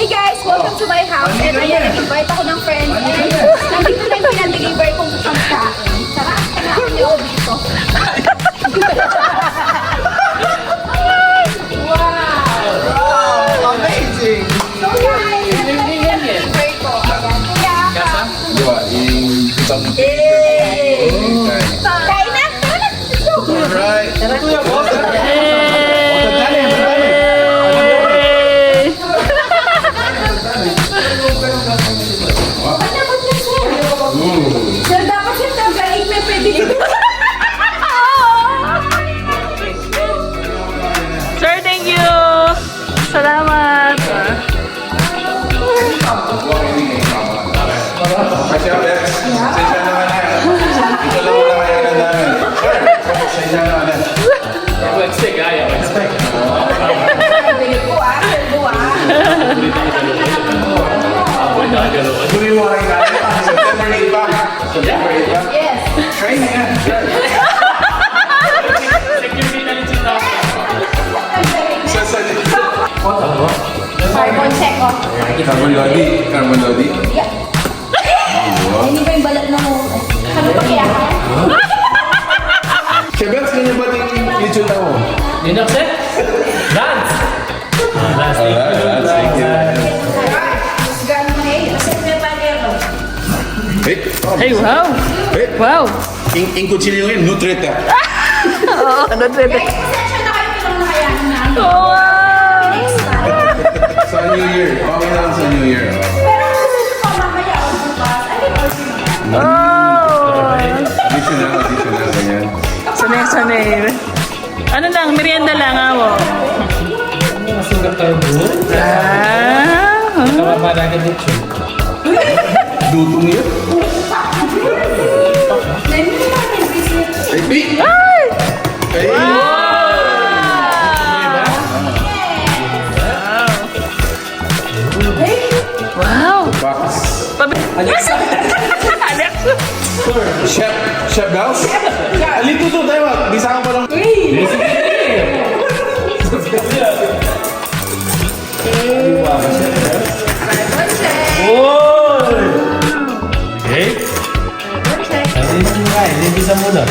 Hey guys, welcome to my house. And ayan, nag-invite ako ng friend. And nandito na yung pinag-deliver kong pagkain. Tara, kailangan niyo ako dito. Wow! Amazing! So guys, ito na yung deliver ko. Ayan, kaya Diba, isang kain na! Tara na! Let's go! Alright. Sir, dapat yung tanggalin may pwede dito. Sir, thank you! Salamat! Kasi ulit, sensya naman na. Ito lang wala kaya na namin. Sensya naman na. Bilit ko sir do Tuloy mo rin natin. September 8 ba? September 8 ba? Yes. Try na yan. Carbon check off. Carbon lodi. Carbon lodi. Yeah. Hindi ba yung balat mo? Ano ba kaya ka? Siyabels, ganyan ba yung lechon na mo? Yun ang set? Lanz! Lanz, Thank you. Gano'n na eh. Kasi may pagero. Hey! Ay, wow! Hey! Wow! Yung kutsilyo yun, nutrita. Oo, ano Guys, pasensya na kayo kung nakayanan na. wow! Next time. Sa New Year. Okay na lang sa New Year. Pero kung gusto nyo pa mamaya o bukas, I can order na. Oh! Additional, additional. Ganyan. Sanay. Ano lang, merienda lang ako. masugat tayo bro. Ah! Nakapaparagan dito. Dutong yun. Ay, Pi! Ay! Ay! Wow! Box. Alex! Chef Bells? Alito to tayo. Bisa ka pa lang. Okay. Alisin mo nga eh. Hindi sa muna.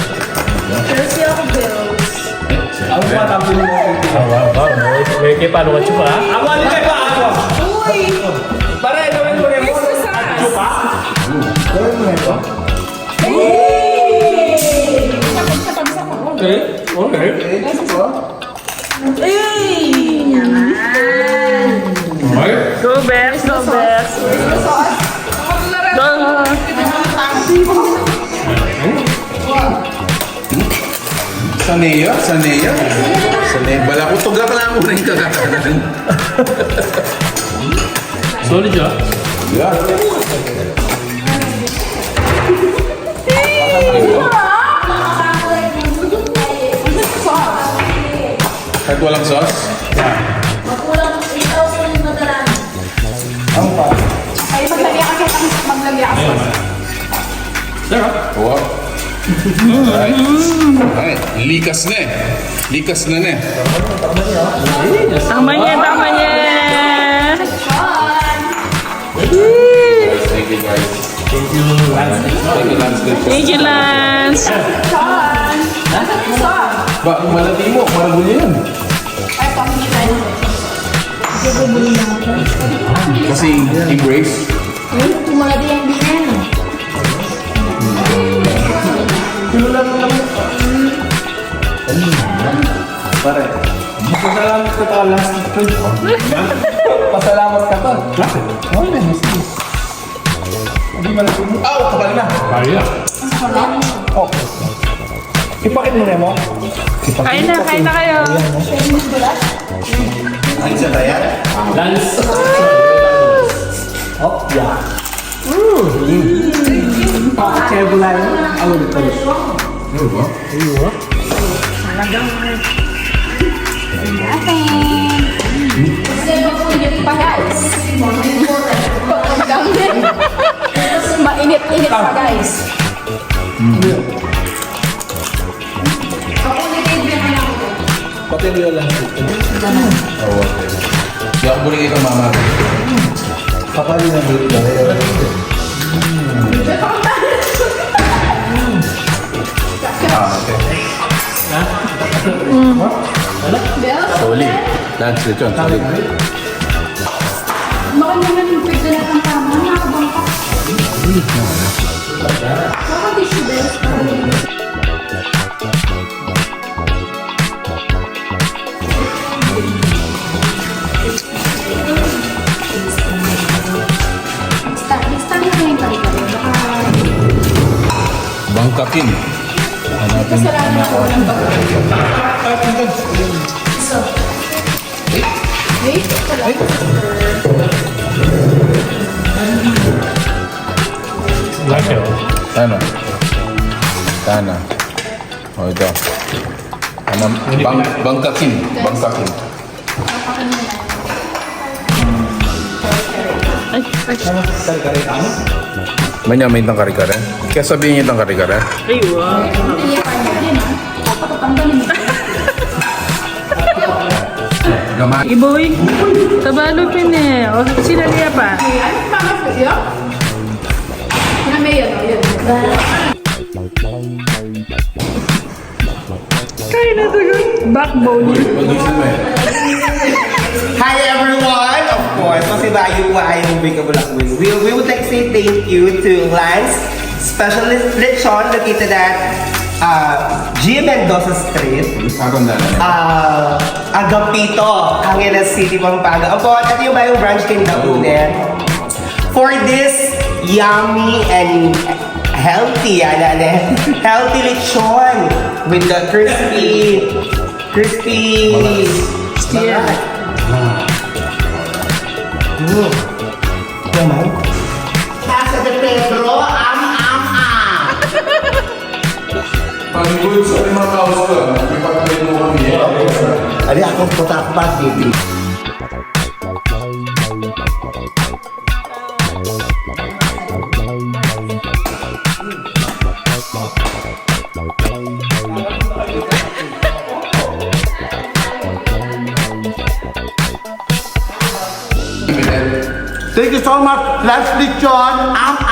Ako pa tapos mo. Wow. May paano ka chupa ha? Ako alin kayo ba? Ako. Para gawin mo rin mo. Chupa? Gawin mo rin mo. Okay. Go Bex! Go Bex! Go! Saneya? Bala ko tugak lang mo rin kakakanan. Solid siya. Yeah. Kahit walang sauce? Makulang 8,000 yung madalan. Ay, maglagyan ka kitang maglagyan ka. Oo. Alright. Alright. Likas na eh. Likas na eh. Tama niya! Thank you guys. Thank you. Thank you Lance. Thank you, Lance! Ba, malati mo. Maragul yan. Ay, pamili tayo. Kasi embrace. Tumaladi yung binen. Pare. Pasalamat ka ta last. Pasalamat ka ta. Hindi malaki mo. Aw! Kapal na. Kaya. Ipakit mo rin mo. Kain na kayo! Ay, sa tayan? Lanz. Oh, yeah. Kaya pula yun. Ako dito. Ano ba? Kasi mapunit pa guys. Mainit-init pa guys. Pati nyo lang. Di ako buli itong mama. Kapal na bulit na rin. Okay. Solid. Lanz, Lechon, solid. Baka naman yung pwede na ng tama. Nakabangka. Baka tissue bells. Next time na yung kari-kari. Baka... Bangkakin. Hanapin Kasalanan ako ng pag-kari. Wait, Laki oh. Ano? Tana. O ito. Ano? Bangkakin. Bangkakin. Manyamay itong kare-kare. Kaya sabihin niyo itong kare-kare. Ay, wow. hindi niya kanya din ha. Papatanggalin mo. Gamay. Iboy. Tabalo pin eh. O, sila niya pa. Ano pa nga po yun? Na may yun, yun. Kaya na to yun. Backbone. Pag-isip mo eh. Hi everyone! Of course, masibayo ko ay Big Bulak We would like to say thank you to Lanz, Specialist Lechon, located at G. Mendoza Street, Akong dala. Agapito, Angeles City, Pampanga. Opo, at ito yung bayong branch kay Dabunen. For this yummy and healthy, healthy lechon with the crispy Steel. Naman? Casa de Pedro, am. Pag good sa mga kaos ko, ipagkalit mo kami eh. Ali ako puta ako pa dito. Thank you so much. Let's be John. Am.